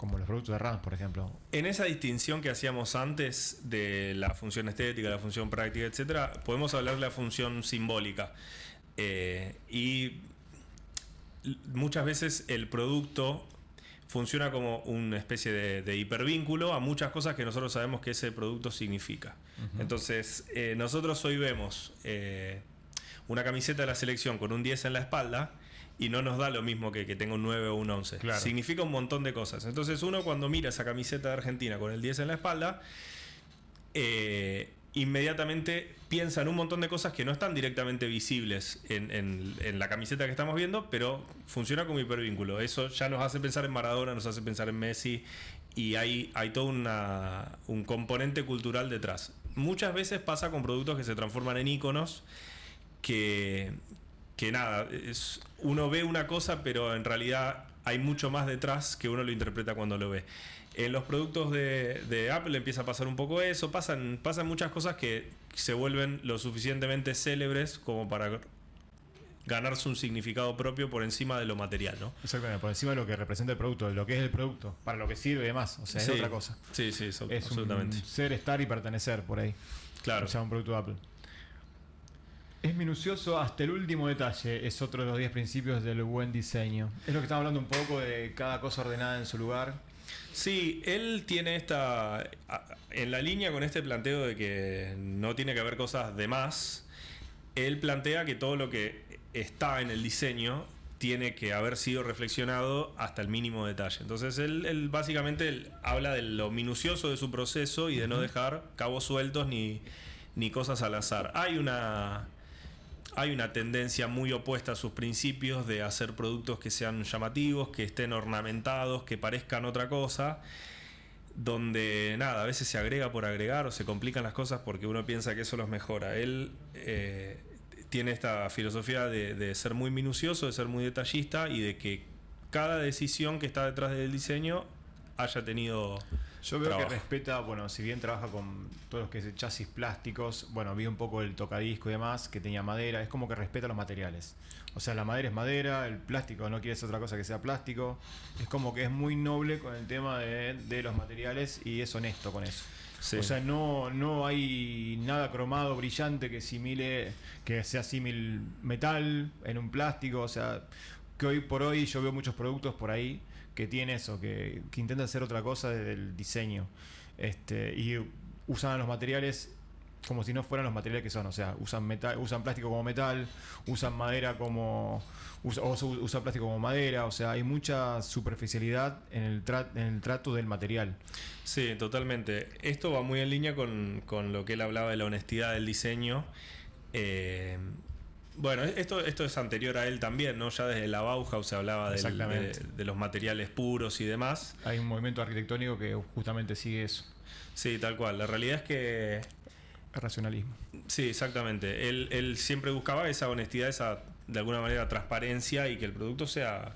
los productos de Rams, por ejemplo. En esa distinción que hacíamos antes de la función estética, la función práctica, etcétera, podemos hablar de la función simbólica. Y muchas veces el producto funciona como una especie de hipervínculo a muchas cosas que nosotros sabemos que ese producto significa. Uh-huh. Entonces, nosotros hoy vemos una camiseta de la selección con un 10 en la espalda y no nos da lo mismo que tenga un 9 o un 11. Claro. Significa un montón de cosas. Entonces, uno cuando mira esa camiseta de Argentina con el 10 en la espalda, inmediatamente piensa en un montón de cosas que no están directamente visibles en la camiseta que estamos viendo, pero funciona como hipervínculo. Eso ya nos hace pensar en Maradona, nos hace pensar en Messi, y hay todo un componente cultural detrás. Muchas veces pasa con productos que se transforman en íconos que nada, uno ve una cosa, pero en realidad hay mucho más detrás que uno lo interpreta cuando lo ve. En los productos de Apple empieza a pasar un poco eso, pasan muchas cosas que se vuelven lo suficientemente célebres como para ganarse un significado propio por encima de lo material, ¿no? Exactamente, por encima de lo que representa el producto, de lo que es el producto, para lo que sirve y demás. O sea, sí, es otra cosa. Sí, es absolutamente. Un ser, estar y pertenecer por ahí. Claro. O sea, un producto de Apple. Es minucioso hasta el último detalle, es otro de los 10 principios del buen diseño. Es lo que estamos hablando un poco de cada cosa ordenada en su lugar. Sí, él tiene en la línea con este planteo de que no tiene que haber cosas de más. Él plantea que todo lo que está en el diseño tiene que haber sido reflexionado hasta el mínimo detalle. Entonces él básicamente habla de lo minucioso de su proceso y de no dejar cabos sueltos ni cosas al azar. Hay una tendencia muy opuesta a sus principios de hacer productos que sean llamativos, que estén ornamentados, que parezcan otra cosa, donde nada, a veces se agrega por agregar o se complican las cosas porque uno piensa que eso los mejora. Él tiene esta filosofía de ser muy minucioso, de ser muy detallista y de que cada decisión que está detrás del diseño haya tenido Yo veo trabajo. que respeta, bueno, si bien trabaja con todos los que es chasis plásticos, bueno, vi un poco el tocadisco y demás, que tenía madera, es como que respeta los materiales. O sea, la madera es madera, el plástico no quiere ser otra cosa que sea plástico. Es como que es muy noble con el tema de los materiales y es honesto con eso. Sí. O sea, no hay nada cromado, brillante que sea símil metal en un plástico. O sea, que hoy por hoy yo veo muchos productos por ahí que tienen eso, que intentan hacer otra cosa desde el diseño. Y usan los materiales como si no fueran los materiales que son. O sea, usan plástico como metal, usan madera como... usan plástico como madera. O sea, hay mucha superficialidad en el trato del material. Sí, totalmente. Esto va muy en línea con lo que él hablaba de la honestidad del diseño. Bueno, esto es anterior a él también, ¿no? Ya desde la Bauhaus se hablaba de los materiales puros y demás. Hay un movimiento arquitectónico que justamente sigue eso. Sí, tal cual. La realidad es que... racionalismo. Sí, exactamente. Él siempre buscaba esa honestidad, esa, de alguna manera, transparencia y que el producto sea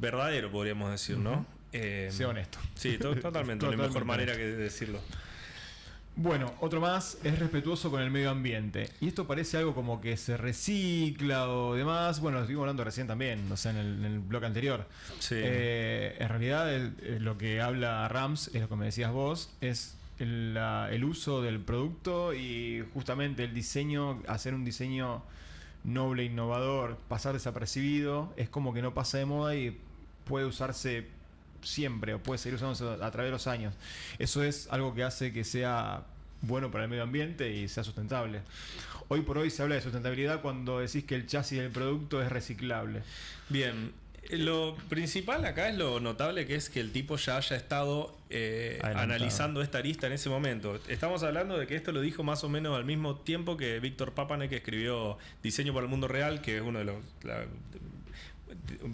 verdadero, podríamos decir, ¿no? Sea honesto. Sí, totalmente. No hay mejor manera que decirlo. Bueno, otro más, es respetuoso con el medio ambiente. Y esto parece algo como que se recicla o demás. Bueno, lo estuvimos hablando recién también, o sea, en el bloque anterior. Sí. En realidad, lo que habla Rams, es lo que me decías vos, es el uso del producto y justamente el diseño, hacer un diseño noble, innovador, pasar desapercibido, es como que no pasa de moda y puede usarse siempre o puede seguir usándose a través de los años. Eso es algo que hace que sea bueno para el medio ambiente y sea sustentable. Hoy por hoy se habla de sustentabilidad cuando decís que el chasis del producto es reciclable. Bien, lo principal acá es lo notable que es que el tipo ya haya estado analizando esta arista en ese momento. Estamos hablando de que esto lo dijo más o menos al mismo tiempo que Víctor Papanek, que escribió Diseño para el Mundo Real, que es uno de la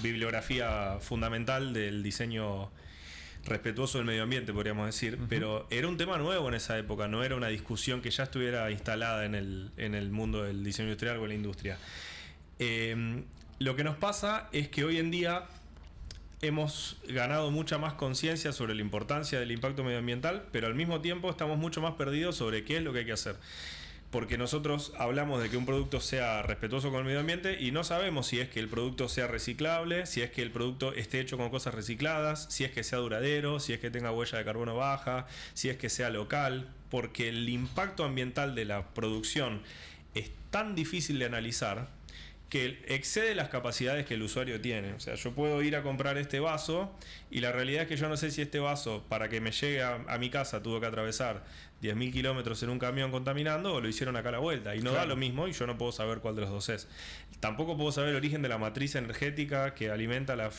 bibliografía fundamental del diseño respetuoso del medio ambiente, podríamos decir. Pero era un tema nuevo en esa época, no era una discusión que ya estuviera instalada en el mundo del diseño industrial o en la industria. Lo que nos pasa es que hoy en día hemos ganado mucha más conciencia sobre la importancia del impacto medioambiental, pero al mismo tiempo estamos mucho más perdidos sobre qué es lo que hay que hacer. Porque nosotros hablamos de que un producto sea respetuoso con el medio ambiente y no sabemos si es que el producto sea reciclable, si es que el producto esté hecho con cosas recicladas, si es que sea duradero, si es que tenga huella de carbono baja, si es que sea local, porque el impacto ambiental de la producción es tan difícil de analizar que excede las capacidades que el usuario tiene. O sea, yo puedo ir a comprar este vaso y la realidad es que yo no sé si este vaso, para que me llegue a mi casa, tuvo que atravesar 10.000 kilómetros en un camión contaminando o lo hicieron acá a la vuelta. Y no da lo mismo y yo no puedo saber cuál de los dos es. Tampoco puedo saber el origen de la matriz energética que alimenta la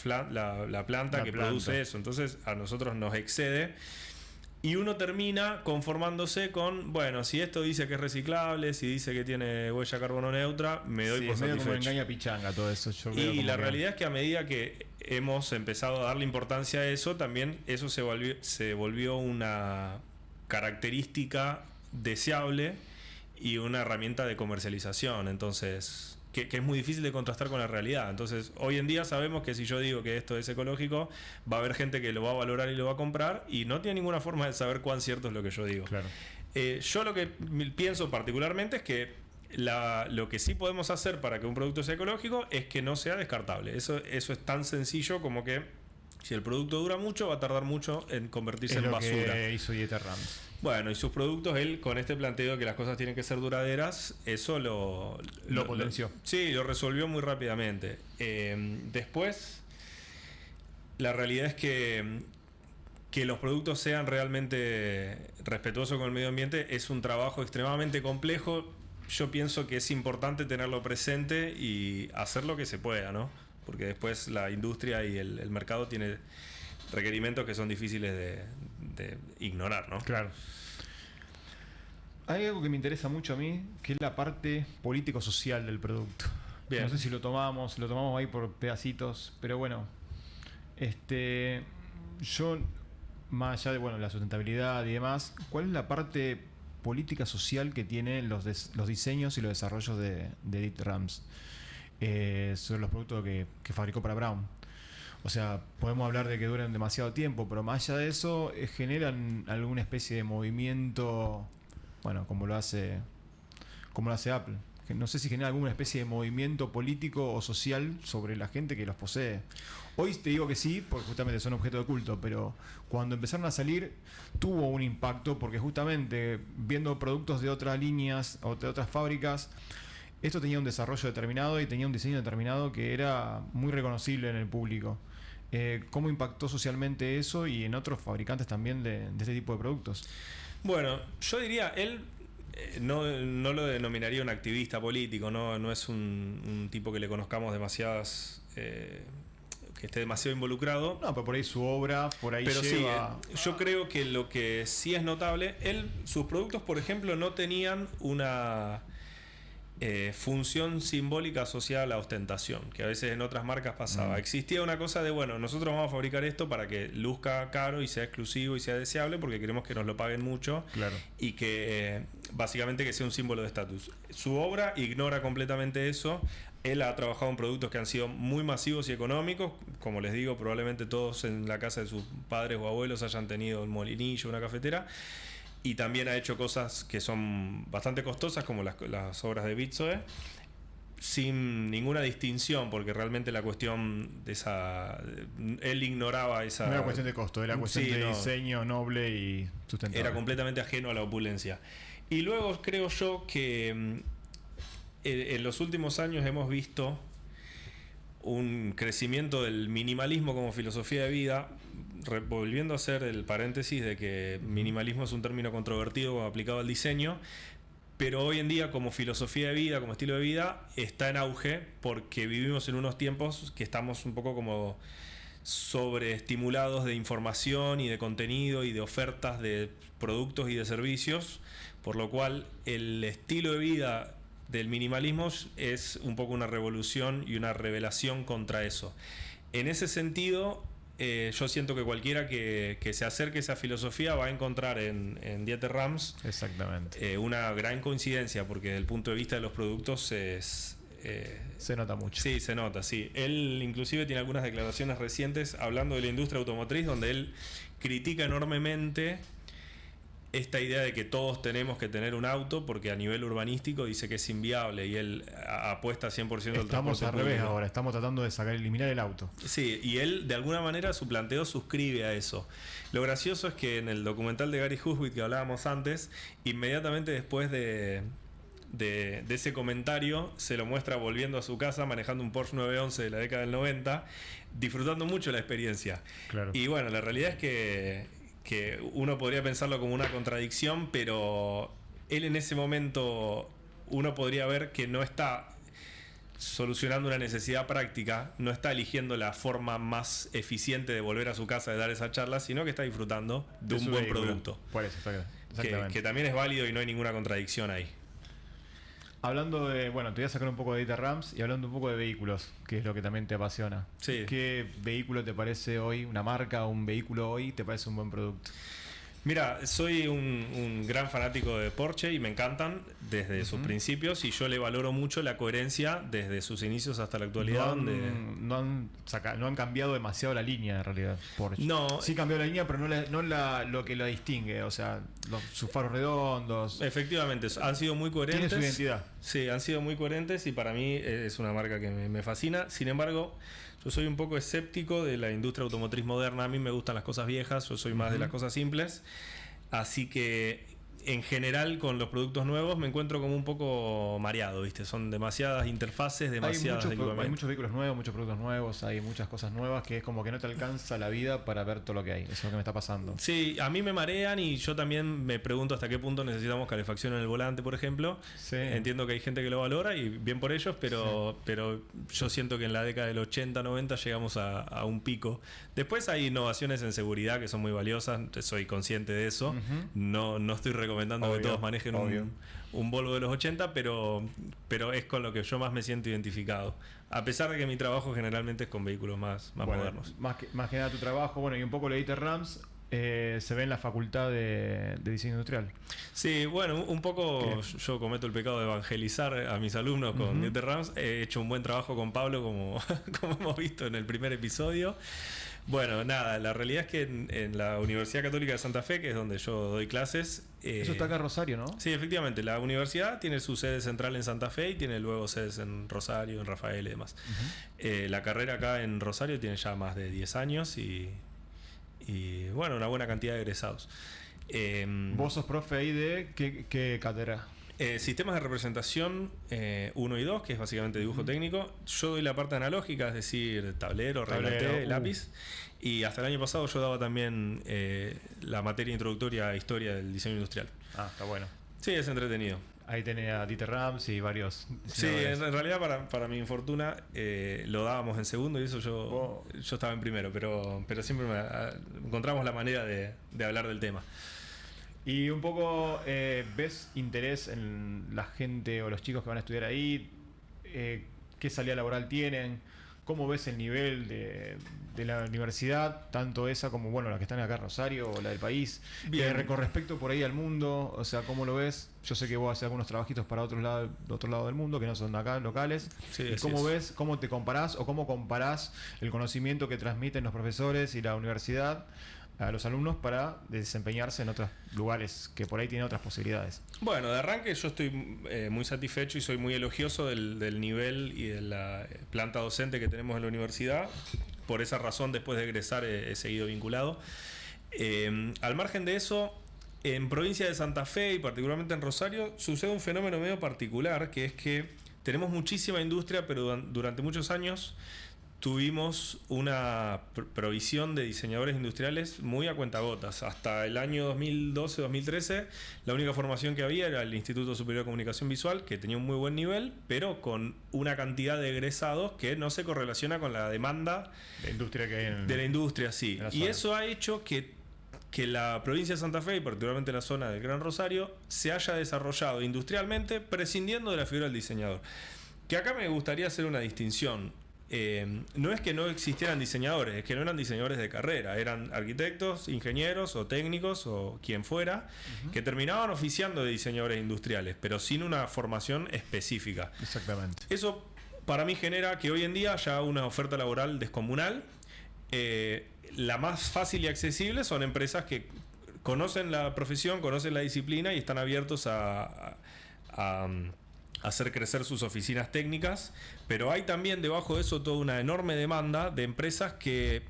planta que produce eso. Entonces a nosotros nos excede. Y uno termina conformándose con, bueno, si esto dice que es reciclable, si dice que tiene huella carbono neutra, me doy por satisfecho. Como engaña pichanga todo eso. Y la realidad es que a medida que hemos empezado a darle importancia a eso, también eso se volvió una característica deseable y una herramienta de comercialización. Entonces, que es muy difícil de contrastar con la realidad. Entonces, hoy en día sabemos que si yo digo que esto es ecológico, va a haber gente que lo va a valorar y lo va a comprar y no tiene ninguna forma de saber cuán cierto es lo que yo digo. Claro. Yo lo que pienso particularmente es que lo que sí podemos hacer para que un producto sea ecológico es que no sea descartable. Eso es tan sencillo como que si el producto dura mucho, va a tardar mucho en convertirse en basura. Es lo que hizo Dieter Rams. Bueno, y sus productos, él con este planteo de que las cosas tienen que ser duraderas, eso lo potenció. Sí, lo resolvió muy rápidamente. Después, la realidad es que los productos sean realmente respetuosos con el medio ambiente es un trabajo extremadamente complejo. yo pienso que es importante tenerlo presente y hacer lo que se pueda, ¿no? Porque después la industria y el mercado tiene requerimientos que son difíciles de ignorar, ¿no? Claro. Hay algo que me interesa mucho a mí, que es la parte político-social del producto. Bien. No sé si lo tomamos ahí por pedacitos, pero bueno, yo, más allá de la sustentabilidad y demás, ¿cuál es la parte política social que tienen los diseños y los desarrollos de Edith Rams sobre los productos que fabricó para Braun? O sea, podemos hablar de que duran demasiado tiempo, pero más allá de eso, generan alguna especie de movimiento, como lo hace Apple. No sé si genera alguna especie de movimiento político o social sobre la gente que los posee. Hoy te digo que sí, porque justamente son objeto de culto, pero cuando empezaron a salir tuvo un impacto, porque justamente viendo productos de otras líneas o de otras fábricas, esto tenía un desarrollo determinado y tenía un diseño determinado que era muy reconocible en el público. ¿Cómo impactó socialmente eso y en otros fabricantes también de este tipo de productos? Bueno, yo diría, él no lo denominaría un activista político, no es un tipo que le conozcamos demasiadas... que esté demasiado involucrado. No, pero por ahí su obra, por ahí pero lleva... Sí, yo creo que lo que sí es notable, sus productos, por ejemplo, no tenían una función simbólica asociada a la ostentación, que a veces en otras marcas pasaba. Existía una cosa de, nosotros vamos a fabricar esto para que luzca caro y sea exclusivo y sea deseable, porque queremos que nos lo paguen mucho. Claro. Y que básicamente que sea un símbolo de estatus. Su obra ignora completamente eso. Él ha trabajado en productos que han sido muy masivos y económicos. Como les digo, probablemente todos en la casa de sus padres o abuelos hayan tenido un molinillo, una cafetera. Y también ha hecho cosas que son bastante costosas, como las obras de Bitsoe, sin ninguna distinción, porque realmente la cuestión de esa... Él ignoraba esa... No era cuestión de costo, era cuestión de diseño noble y sustentable. Era completamente ajeno a la opulencia. Y luego creo yo que en los últimos años hemos visto un crecimiento del minimalismo como filosofía de vida, volviendo a hacer el paréntesis de que minimalismo es un término controvertido aplicado al diseño, pero hoy en día como filosofía de vida, como estilo de vida, está en auge porque vivimos en unos tiempos que estamos un poco como sobreestimulados de información y de contenido y de ofertas de productos y de servicios, por lo cual el estilo de vida del minimalismo es un poco una revolución y una revelación contra eso. En ese sentido, yo siento que cualquiera que se acerque a esa filosofía va a encontrar en Dieter Rams exactamente una gran coincidencia, porque desde el punto de vista de los productos se nota mucho. Sí, se nota, sí. Él inclusive tiene algunas declaraciones recientes hablando de la industria automotriz, donde él critica enormemente esta idea de que todos tenemos que tener un auto, porque a nivel urbanístico dice que es inviable, y él apuesta 100% al transporte público. Estamos al revés ahora, estamos tratando de eliminar el auto. Sí, y él de alguna manera su planteo suscribe a eso. Lo gracioso es que en el documental de Gary Husbit que hablábamos antes, inmediatamente después de ese comentario se lo muestra volviendo a su casa manejando un Porsche 911 de la década del 90, disfrutando mucho la experiencia. Claro. Y bueno, la realidad es que uno podría pensarlo como una contradicción, pero él en ese momento uno podría ver que no está solucionando una necesidad práctica, no está eligiendo la forma más eficiente de volver a su casa de dar esa charla, sino que está disfrutando de un buen producto. Por eso, que también es válido y no hay ninguna contradicción ahí. Hablando de, te voy a sacar un poco de Dieter Rams y hablando un poco de vehículos, que es lo que también te apasiona. Sí. ¿Qué vehículo te parece hoy, una marca o un vehículo hoy, te parece un buen producto? Mira, soy un gran fanático de Porsche y me encantan desde sus principios, y yo le valoro mucho la coherencia desde sus inicios hasta la actualidad. No han cambiado demasiado la línea en realidad, Porsche. No. Sí cambió la línea, pero no lo que lo distingue, o sea, sus faros redondos. Efectivamente, han sido muy coherentes. Tiene su identidad. Sí, han sido muy coherentes y para mí es una marca que me fascina. Sin embargo, yo soy un poco escéptico de la industria automotriz moderna. A mí me gustan las cosas viejas, yo soy más de las cosas simples. Así que en general con los productos nuevos me encuentro como un poco mareado, ¿viste? Son demasiadas interfaces, demasiadas hay muchos vehículos nuevos, muchos productos nuevos, hay muchas cosas nuevas que es como que no te alcanza la vida para ver todo lo que hay. Eso es lo que me está pasando. Sí, a mí me marean y yo también me pregunto hasta qué punto necesitamos calefacción en el volante, por ejemplo. Sí. Entiendo que hay gente que lo valora y bien por ellos, pero yo siento que en la década del 80, 90 llegamos a un pico. Después hay innovaciones en seguridad que son muy valiosas, soy consciente de eso. No estoy recomendando que todos manejen un Volvo de los 80, pero es con lo que yo más me siento identificado. A pesar de que mi trabajo generalmente es con vehículos más modernos. Más que nada tu trabajo, bueno, y un poco lo de Dieter Rams, se ve en la facultad de diseño industrial. Sí, bueno, un poco yo cometo el pecado de evangelizar a mis alumnos con Dieter Rams. He hecho un buen trabajo con Pablo, como hemos visto en el primer episodio. Bueno, nada, la realidad es que en la Universidad Católica de Santa Fe, que es donde yo doy clases... Eso está acá en Rosario, ¿no? Sí, efectivamente. La universidad tiene su sede central en Santa Fe y tiene luego sedes en Rosario, en Rafael y demás. La carrera acá en Rosario tiene ya más de 10 años y bueno, una buena cantidad de egresados. ¿Vos sos profe ahí de qué cátedra? Sistemas de representación 1 y 2, que es básicamente dibujo técnico. Yo doy la parte analógica, es decir, tablero, regla T, lápiz. Y hasta el año pasado yo daba también la materia introductoria a historia del diseño industrial. Ah, está bueno. Sí, es entretenido. Ahí tenía a Dieter Rams y varios. Sí, en realidad para mi infortuna lo dábamos en segundo y eso yo estaba en primero, pero siempre encontramos la manera de hablar del tema. Y un poco, ¿ves interés en la gente o los chicos que van a estudiar ahí? ¿Qué salida laboral tienen? ¿Cómo ves el nivel de la universidad? Tanto esa como, bueno, la que están acá en Rosario o la del país. Con respecto por ahí al mundo, o sea, ¿cómo lo ves? Yo sé que vos haces algunos trabajitos para otro lado del mundo, que no son acá, locales. Sí, ¿Y cómo ves, cómo te comparás o cómo comparás el conocimiento que transmiten los profesores y la universidad a los alumnos para desempeñarse en otros lugares que por ahí tienen otras posibilidades? Bueno, de arranque yo estoy muy satisfecho y soy muy elogioso del nivel y de la planta docente que tenemos en la universidad. Por esa razón, después de egresar, he seguido vinculado. Al margen de eso, en provincia de Santa Fe y particularmente en Rosario, sucede un fenómeno medio particular, que es que tenemos muchísima industria, pero durante muchos años tuvimos una provisión de diseñadores industriales muy a cuentagotas. Hasta el año 2012-2013, la única formación que había era el Instituto Superior de Comunicación Visual, que tenía un muy buen nivel, pero con una cantidad de egresados que no se correlaciona con la demanda de industria que hay de la industria, sí. Y eso ha hecho que la provincia de Santa Fe, y particularmente la zona del Gran Rosario, se haya desarrollado industrialmente prescindiendo de la figura del diseñador. Que acá me gustaría hacer una distinción. No es que no existieran diseñadores, es que no eran diseñadores de carrera, eran arquitectos, ingenieros o técnicos o quien fuera, que terminaban oficiando de diseñadores industriales, pero sin una formación específica. Exactamente. Eso para mí genera que hoy en día haya una oferta laboral descomunal. La más fácil y accesible son empresas que conocen la profesión, conocen la disciplina y están abiertos a hacer crecer sus oficinas técnicas, pero hay también debajo de eso toda una enorme demanda de empresas que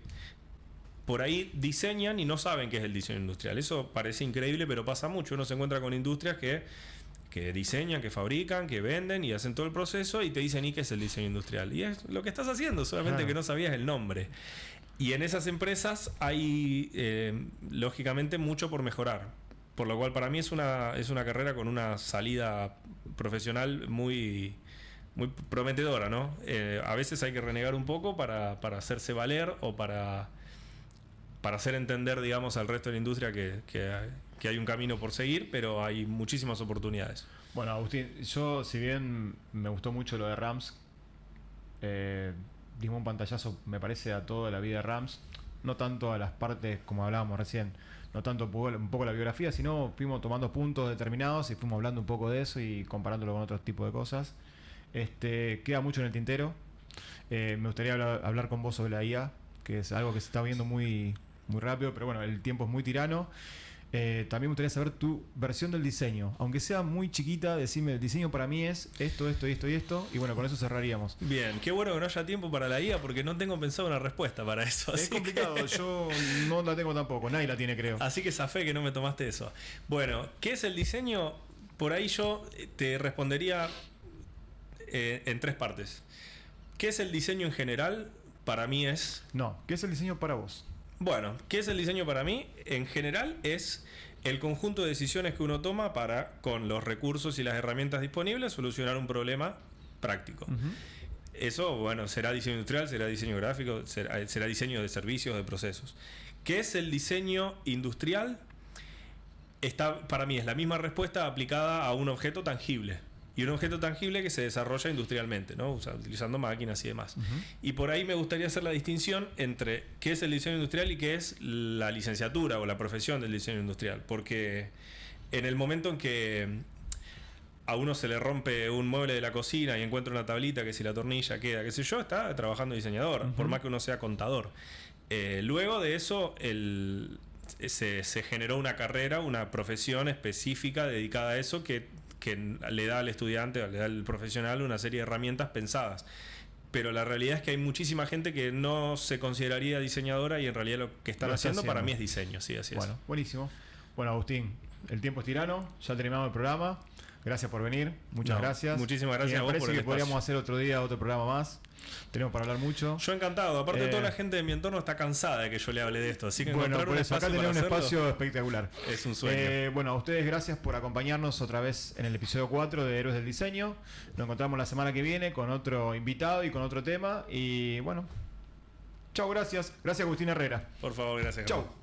por ahí diseñan y no saben qué es el diseño industrial. Eso parece increíble, pero pasa mucho. Uno se encuentra con industrias que diseñan, que fabrican, que venden y hacen todo el proceso y te dicen, ¿y qué es el diseño industrial? Y es lo que estás haciendo, solamente que no sabías el nombre. Y en esas empresas hay, lógicamente, mucho por mejorar. Por lo cual para mí es una carrera con una salida profesional muy, muy prometedora, ¿no? A veces hay que renegar un poco para hacerse valer o para hacer entender, digamos, al resto de la industria que hay un camino por seguir, pero hay muchísimas oportunidades. Bueno, Agustín, yo si bien me gustó mucho lo de Rams, dimos un pantallazo, me parece, a toda la vida de Rams, no tanto a las partes como hablábamos recién, no tanto un poco la biografía, sino fuimos tomando puntos determinados y fuimos hablando un poco de eso y comparándolo con otros tipos de cosas. Queda mucho en el tintero. Me gustaría hablar con vos sobre la IA, que es algo que se está viendo muy, muy rápido, pero bueno, el tiempo es muy tirano. también me gustaría saber tu versión del diseño. Aunque sea muy chiquita, decime, el diseño para mí es esto, esto, esto y esto. Y bueno, con eso cerraríamos. Bien, qué bueno que no haya tiempo para la guía porque no tengo pensado una respuesta para eso. Es complicado, yo no la tengo tampoco, nadie la tiene, creo. Así que zafé que no me tomaste eso. Bueno, ¿qué es el diseño? Por ahí yo te respondería en 3 partes. ¿Qué es el diseño en general? Para mí es... No, ¿qué es el diseño para vos? Bueno, ¿qué es el diseño para mí? En general es el conjunto de decisiones que uno toma para, con los recursos y las herramientas disponibles, solucionar un problema práctico. Eso, bueno, será diseño industrial, será diseño gráfico, será diseño de servicios, de procesos. ¿Qué es el diseño industrial? Para mí es la misma respuesta aplicada a un objeto tangible. Y un objeto tangible que se desarrolla industrialmente, ¿no? Utilizando máquinas y demás. Y por ahí me gustaría hacer la distinción entre qué es el diseño industrial y qué es la licenciatura o la profesión del diseño industrial. Porque en el momento en que a uno se le rompe un mueble de la cocina y encuentra una tablita que si la tornilla queda, qué sé yo, está trabajando diseñador, por más que uno sea contador. Luego de eso, se generó una carrera, una profesión específica dedicada a eso que le da al estudiante, le da al profesional una serie de herramientas pensadas. Pero la realidad es que hay muchísima gente que no se consideraría diseñadora y en realidad lo que están haciendo para mí es diseño. Sí, así bueno, es. Buenísimo. Bueno, Agustín, el tiempo es tirano, ya terminamos el programa. Gracias por venir, muchas gracias. Muchísimas gracias a vos por el espacio. Me parece que podríamos hacer otro día otro programa más. Tenemos para hablar mucho. Yo encantado. Aparte, toda la gente de mi entorno está cansada de que yo le hable de esto. Así que bueno, por eso acá tenés un espacio espectacular. Es un sueño. Bueno, a ustedes gracias por acompañarnos otra vez en el episodio 4 de Héroes del Diseño. Nos encontramos la semana que viene con otro invitado y con otro tema. Y bueno, chau, gracias. Gracias, Agustín Herrera. Por favor, gracias. Chau.